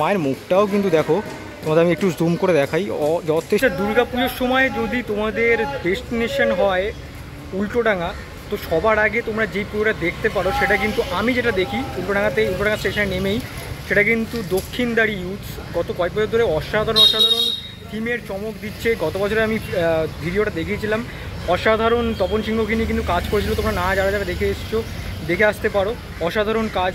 মায়ের মুখটাও কিন্তু দেখো, তোমাদের আমি একটু জুম করে দেখাই। যথেষ্ট দুর্গা পুজোর সময় যদি তোমাদের ডেস্টিনেশন হয় উল্টোডাঙা, তো সবার আগে তোমরা যেই পুজোটা দেখতে পারো সেটা কিন্তু আমি যেটা দেখি উল্টোডাঙা স্টেশনে নেমেই, সেটা কিন্তু দক্ষিণদারি ইউথস গত কয়েক বছর ধরে অসাধারণ থিমের চমক দিচ্ছে। গত বছরে আমি ভিডিওটা দেখিয়েছিলাম, অসাধারণ তপন সিংহকে নিয়ে কিন্তু কাজ করেছিল। তোমরা যারা দেখে এসছো দেখে আসতে পারো, অসাধারণ কাজ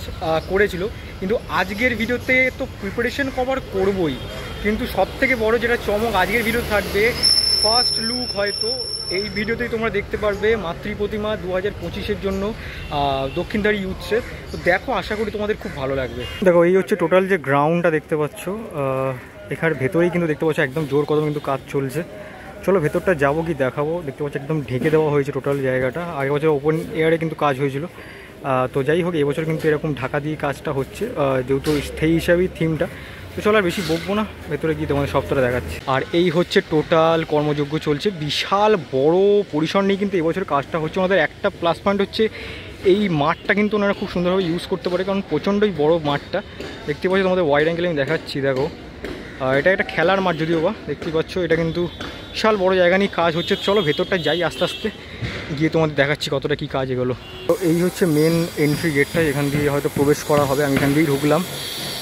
করেছিল। কিন্তু আজকের ভিডিওতে তো প্রিপারেশন কভার করবই, কিন্তু সবথেকে বড় যেটা চমক আজকের ভিডিও থাকবে, ফার্স্ট লুক হয়তো এই ভিডিওতেই তোমরা দেখতে পারবে মাতৃ প্রতিমা 2025-এর জন্য দক্ষিণধারী ইউথসের। তো দেখো, আশা করি তোমাদের খুব ভালো লাগবে। দেখো, এই হচ্ছে টোটাল যে গ্রাউন্ডটা দেখতে পাচ্ছ, এখানে ভেতরেই কিন্তু দেখতে পাচ্ছ একদম জোর কদম কিন্তু কাজ চলছে। চলো ভেতরটা যাবো, কি দেখাবো। দেখতে পাচ্ছ একদম ঢেকে দেওয়া হয়েছে টোটাল জায়গাটা। আগের বছর ওপেন এয়ারে কিন্তু কাজ হয়েছিল, তো যাই হোক এবছর কিন্তু এরকম ঢাকা দিয়ে কাজটা হচ্ছে, যেহেতু সেই হিসাবেই থিমটা। তো চলো আর বেশি বকবো না, ভেতরে গিয়ে তোমাদের সবটা দেখাচ্ছি। আর এই হচ্ছে টোটাল কর্মযজ্ঞ চলছে, বিশাল বড় পরিসর নিয়ে কিন্তু এবছর কাজটা হচ্ছে। আমাদের একটা প্লাস পয়েন্ট হচ্ছে এই মাঠটা কিন্তু ওনারা খুব সুন্দরভাবে ইউজ করতে পারে, কারণ প্রচণ্ডই বড় মাঠটা দেখতে পাচ্ছি। তোমাদের ওয়াইড অ্যাঙ্গেলে আমি দেখাচ্ছি, দেখো এটা একটা খেলার মাঠ যদিও বা, দেখতে পাচ্ছ এটা কিন্তু বিশাল বড় জায়গা নিয়ে কাজ হচ্ছে। চলো ভেতরটা যাই আস্তে আস্তে, গিয়ে তোমাদের দেখাচ্ছি কতটা কি কাজ এগুলো। তো এই হচ্ছে মেন এন্ট্রি গেটটা, এখান দিয়ে হয়তো প্রবেশ করা হবে। আমি এখান দিয়েই ঢুকলাম।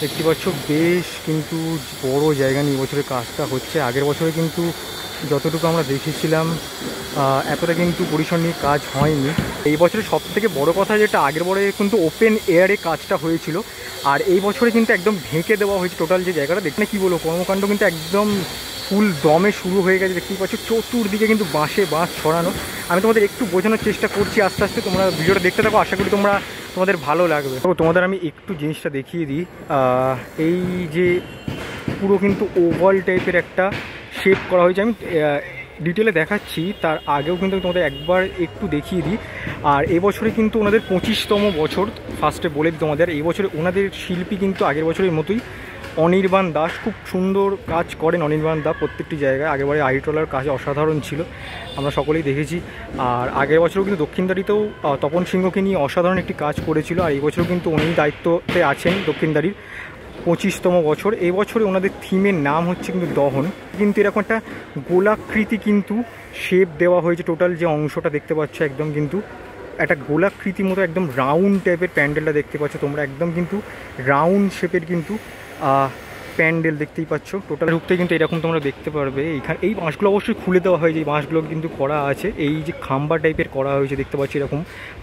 দেখতে পাচ্ছ বেশ কিন্তু বড় জায়গা নিয়ে বছরের কাজটা হচ্ছে। আগের বছরে কিন্তু যতটুকু আমরা দেখেছিলাম এতটা কিন্তু পরিসর নিয়ে কাজ হয়নি। এই বছরে সবথেকে বড় কথা যেটা, আগের বছরে কিন্তু ওপেন এয়ারে কাজটা হয়েছিল, আর এই বছরে কিন্তু একদম ঢেকে দেওয়া হয়েছে টোটাল যে জায়গাটা। দেখতে কী বলবো, কর্মকাণ্ড কিন্তু একদম ফুল দমে শুরু হয়ে গেছে। দেখতেই পাচ্ছ চতুর্দিকে কিন্তু বাঁশ ছড়ানো। আমি তোমাদের একটু বোঝানোর চেষ্টা করছি আস্তে আস্তে, তোমরা ভিডিওটা দেখতে থাকো, আশা করি তোমাদের ভালো লাগবে। তো তোমাদের আমি একটু জিনিসটা দেখিয়ে দিই। এই যে পুরো কিন্তু ওভাল টাইপের একটা শেপ করা হয়েছে, আমি ডিটেলে দেখাচ্ছি, তার আগেও কিন্তু তোমাদের একবার একটু দেখিয়ে দিই। আর এবছরে কিন্তু ওনাদের 25তম বছর। ফার্স্টে বলে দিই তোমাদের, এই বছরে ওনাদের শিল্পী কিন্তু আগের বছরের মতোই অনির্বাণ দাস। খুব সুন্দর কাজ করেন অনির্বাণ দা প্রত্যেকটি জায়গায়। আগেরবারে আইটলার কাজ অসাধারণ ছিল, আমরা সকলেই দেখেছি। আর আগের বছরও কিন্তু দক্ষিণদারিতেও তপন সিংহকে নিয়ে অসাধারণ একটি কাজ করেছিল, আর এই বছরও কিন্তু উনি দায়িত্বতে আছেন দক্ষিণদারির 25তম বছর। এই বছরে ওনাদের থিমের নাম হচ্ছে কিন্তু দহন। কিন্তু এরকম একটা গোলাকৃতি কিন্তু শেপ দেওয়া হয়েছে। টোটাল যে অংশটা দেখতে পাচ্ছ একদম কিন্তু একটা গোলাকৃতি মতো একদম রাউন্ড টাইপের প্যান্ডেলটা দেখতে পাচ্ছ তোমরা, একদম কিন্তু রাউন্ড শেপের কিন্তু প্যান্ডেল দেখতেই পাচ্ছ। টোটাল রূপতে কিন্তু এরকম তোমরা দেখতে পারবে। এইখানে এই বাঁশগুলো অবশ্যই খুলে দেওয়া হয়েছে, এই বাঁশগুলো কিন্তু করা আছে। এই যে খাম্বা টাইপের করা হয়েছে দেখতে পাচ্ছি, এরকম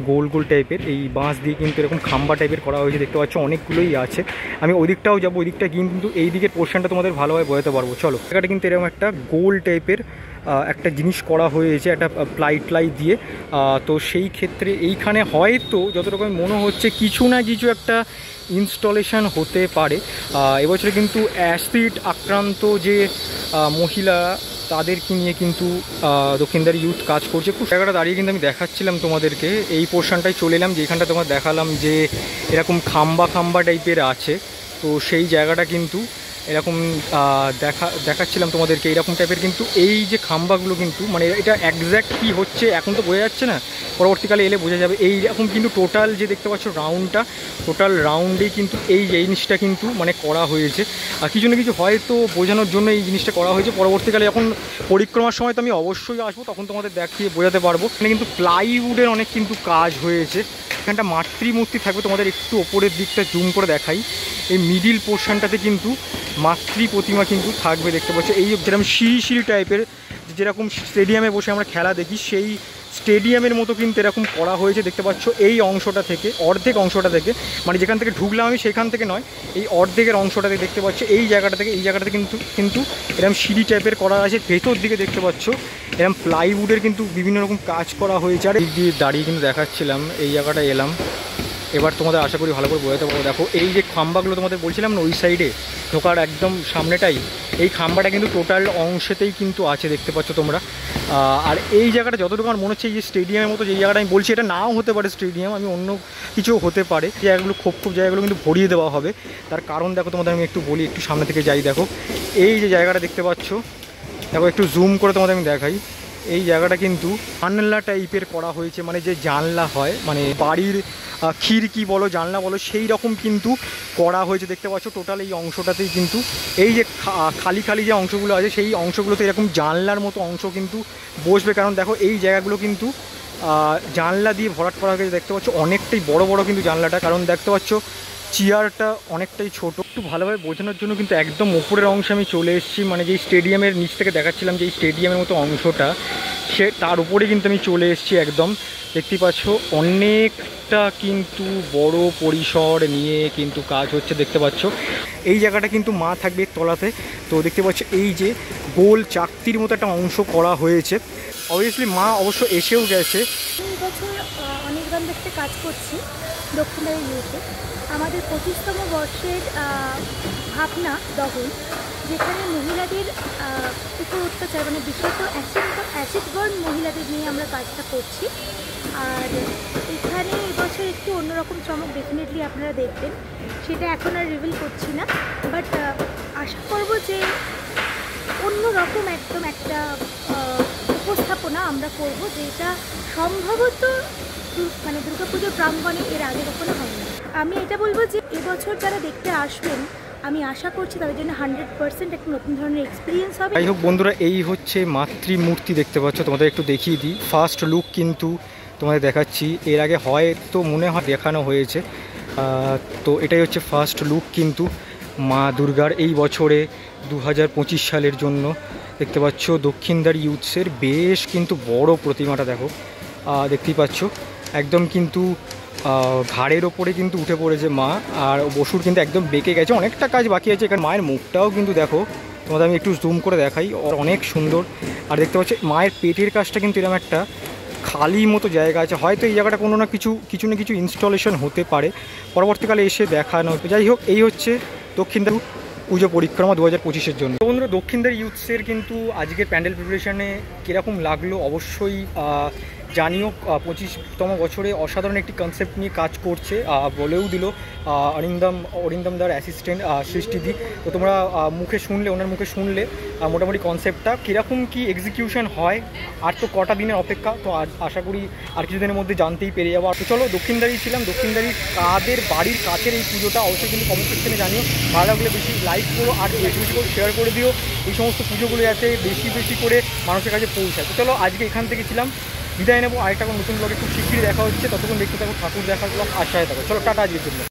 গোল গোল টাইপের এই বাঁশ দিয়ে কিন্তু এরকম খাম্বা টাইপের করা হয়েছে দেখতে পাচ্ছ, অনেকগুলোই আছে। আমি ওই দিকটাও যাবো, ওই দিকটা কিন্তু এই দিকের পোর্শনটা তোমাদের ভালোভাবে বোঝাতে পারবো। চলো, জায়গাটা কিন্তু এরকম একটা গোল টাইপের একটা জিনিস করা হয়েছে, একটা প্লাই দিয়ে। তো সেই ক্ষেত্রে এইখানে হয়তো যতটুকু মনে হচ্ছে কিছু না কিছু একটা ইনস্টলেশন হতে পারে। এবছরে কিন্তু অ্যাসিড আক্রান্ত যে মহিলা, তাদেরকে নিয়ে কিন্তু দক্ষিণদারি ইউথ কাজ করছে। খুব জায়গাটা দাঁড়িয়ে কিন্তু আমি দেখাচ্ছিলাম তোমাদেরকে, এই পোর্শনটাই চলে এলাম যেখানটা তোমার দেখালাম যে এরকম খাম্বা টাইপের আছে। তো সেই জায়গাটা কিন্তু এরকম দেখাচ্ছিলাম তোমাদেরকে, এরকম টাইপের কিন্তু এই যে খাম্বাগুলো কিন্তু, মানে এটা একজ্যাক্ট কী হচ্ছে এখন তো বোঝা যাচ্ছে না, পরবর্তীকালে এলে বোঝা যাবে। এইরকম কিন্তু টোটাল যে দেখতে পাচ্ছ রাউন্ডটা, টোটাল রাউন্ডেই কিন্তু এই জিনিসটা কিন্তু মানে করা হয়েছে। আর কিছু না কিছু হয়তো বোঝানোর জন্য এই জিনিসটা করা হয়েছে। পরবর্তীকালে যখন পরিক্রমার সময় তো আমি অবশ্যই আসবো, তখন তোমাদের দেখিয়ে বোঝাতে পারবো। এখানে কিন্তু প্লাইউডের অনেক কিন্তু কাজ হয়েছে। এখানটা মাতৃমূর্তি থাকবে, তোমাদের একটু ওপরের দিকটা জুম করে দেখাই। এই মিডিল পোর্শনটাতে কিন্তু মাতৃ প্রতিমা কিন্তু থাকবে দেখতে পাচ্ছ। এই যেরকম সিঁড়ি টাইপের, যেরকম স্টেডিয়ামে বসে আমরা খেলা দেখি, সেই স্টেডিয়ামের মতো কিন্তু এরকম করা হয়েছে দেখতে পাচ্ছ। এই অংশটা থেকে, অর্ধেক অংশটা থেকে, মানে যেখান থেকে ঢুকলাম আমি সেখান থেকে নয়, এই অর্ধেকের অংশটাতে দেখতে পাচ্ছ এই জায়গাটাতে কিন্তু এরকম সিঁড়ি টাইপের করা আছে। ভেতর দিকে দেখতে পাচ্ছ এরকম প্লাইউডের কিন্তু বিভিন্ন রকম কাজ করা হয়েছে। আর এই দিয়ে দাঁড়িয়ে কিন্তু দেখাচ্ছিলাম, এই জায়গাটা এলাম, এবার তোমাদের আশা করি ভালো করে বোঝাতে পারবো। দেখো এই যে খাম্বাগুলো তোমাদের বলছিলাম না, ওই সাইডে ঢোকার একদম সামনেটাই এই খাম্বাটা কিন্তু টোটাল অংশেতেই কিন্তু আছে দেখতে পাচ্ছ তোমরা। আর এই জায়গাটা যতটুকু আমার মনে হচ্ছে এই যে স্টেডিয়ামের মতো যে জায়গাটা আমি বলছি, এটা নাও হতে পারে স্টেডিয়াম, আমি অন্য কিছু হতে পারে। জায়গাগুলো খুব জায়গাগুলো কিন্তু ভরিয়ে দেওয়া হবে। তার কারণ দেখো তোমাদের আমি একটু বলি, একটু সামনে থেকে যাই। দেখো এই যে জায়গাটা দেখতে পাচ্ছ, দেখো একটু জুম করে তোমাদের আমি দেখাই। এই জায়গাটা কিন্তু জানলা টাইপের করা হয়েছে, মানে যে জানলা হয় মানে বাড়ির খিড়কি বলো জানলা বলো সেই রকম কিন্তু করা হয়েছে। দেখতে পাচ্ছ টোটাল এই অংশটাতেই কিন্তু এই যে খালি খালি যে অংশগুলো আছে সেই অংশগুলোতে এরকম জানলার মতো অংশ কিন্তু বসবে। কারণ দেখো এই জায়গাগুলো কিন্তু জানলা দিয়ে ভরাট করা হয়েছে। দেখতে পাচ্ছ অনেকটাই বড় বড় কিন্তু জানলাটা, কারণ দেখতে পাচ্ছ চেয়ারটা অনেকটাই ছোট। একটু ভালোভাবে বোঝানোর জন্য কিন্তু একদম ওপরের অংশে আমি চলে এসেছি, মানে যেই স্টেডিয়ামের নিচ থেকে দেখাচ্ছিলাম যে এই স্টেডিয়ামের মতো অংশটা সে তার উপরে কিন্তু আমি চলে এসেছি একদম। দেখতে পাচ্ছ অনেকটা কিন্তু বড় পরিসর নিয়ে কিন্তু কাজ হচ্ছে। দেখতে পাচ্ছ এই জায়গাটা কিন্তু মা থাকবে তলাতে। তো দেখতে পাচ্ছ এই যে গোল চাকতির মতো একটা অংশ করা হয়েছে। অবভিয়াসলি মা অবশ্য এসেও গেছে। এই বছর অনির্বাণ দেখতে কাজ করছি দক্ষিণারী ইউতে। আমাদের 25তম বর্ষের ভাবনা দহন, যেখানে মহিলাদের উপর অত্যাচার মানে বিশেষত অ্যাসিড বার্ন মহিলাদের নিয়ে আমরা কাজটা করছি। আর এখানে এবছর একটু অন্যরকম চমক ডেফিনেটলি আপনারা দেখবেন, সেটা এখন আর রিভিল করছি না, বাট আশা করব যে অন্যরকম একদম একটা উপস্থাপনা আমরা করব, যেটা সম্ভবত মানে দুর্গাপুজোর প্রাঙ্গণে এর আগে কখনো হয়নি। আমি এটা বলবো যে এবছর যারা দেখতে আসবেন আমি আশা করছি তাদের জন্য 100% একটা নতুন ধরনের এক্সপিরিয়েন্স হবে। যাই হোক বন্ধুরা, এই হচ্ছে মাতৃমূর্তি দেখতে পাচ্ছ, তোমাদের একটু দেখিয়ে দিই। ফার্স্ট লুক কিন্তু তোমাদের দেখাচ্ছি, এর আগে হয়তো মনে হয় দেখানো হয়েছে। তো এটাই হচ্ছে ফার্স্ট লুক কিন্তু মা দুর্গার এই বছরে 2025 সালের জন্য। দেখতে পাচ্ছ দক্ষিণদ্বার ইউথসের বেশ কিন্তু বড় প্রতিমাটা দেখো, দেখতেই পাচ্ছ একদম কিন্তু ঘাড়ের ওপরে কিন্তু উঠে পড়েছে মা, আর বসুর কিন্তু একদম বেঁকে গেছে, অনেকটা কাজ বাকি আছে। এখানে মায়ের মুখটাও কিন্তু দেখো, তোমাদের আমি একটু জুম করে দেখাই, অনেক সুন্দর। আর দেখতে পাচ্ছ মায়ের পেটের কাজটা কিন্তু এরকম একটা খালি মতো জায়গা আছে, হয়তো এই জায়গাটা কোনো না কিছু না কিছু ইনস্টলেশন হতে পারে, পরবর্তীকালে এসে দেখানো। যাই হোক এই হচ্ছে দক্ষিণদ্বার পুজো পরিক্রমা 2025-এর জন্য। বন্ধুরা দক্ষিণদ্বার ইউথসের কিন্তু আজকের প্যান্ডেল প্রিপারেশনে কীরকম লাগলো অবশ্যই জানিও। 25তম বছরে অসাধারণ একটি কনসেপ্ট নিয়ে কাজ করছে, বলেও দিল অরিন্দমদার অ্যাসিস্ট্যান্ট সৃষ্টিদি। তো তোমরা ওনার মুখে শুনলে মোটামুটি কনসেপ্টটা কীরকম কী এক্সিকিউশন হয়। আর তো কটা দিনের অপেক্ষা, তো আশা করি আর কিছুদিনের মধ্যে জানতেই পেরে যাবো। তো চলো দক্ষিণদ্বারই ছিলাম, দক্ষিণদ্বারই কাদের বাড়ির কাছের এই পুজোটা অবশ্যই কিন্তু কমেন্ট সেকশনে জানিও। ভালো লাগলে বেশি লাইক করো আর বেশি বেশি করে শেয়ার করে দিও, এই সমস্ত পুজোগুলো যাতে বেশি বেশি করে মানুষের কাছে পৌঁছায়। তো চলো আজকে এখান থেকে ছিলাম, বিদায় নেবো। আরেকটা নতুন ব্লগে খুব শিগগিরই দেখা হচ্ছে, ততক্ষণ দেখতে থাকো ঠাকুর দেখার ব্লগ, আশায় থাকো। চলো টাটা আজকের জন্য।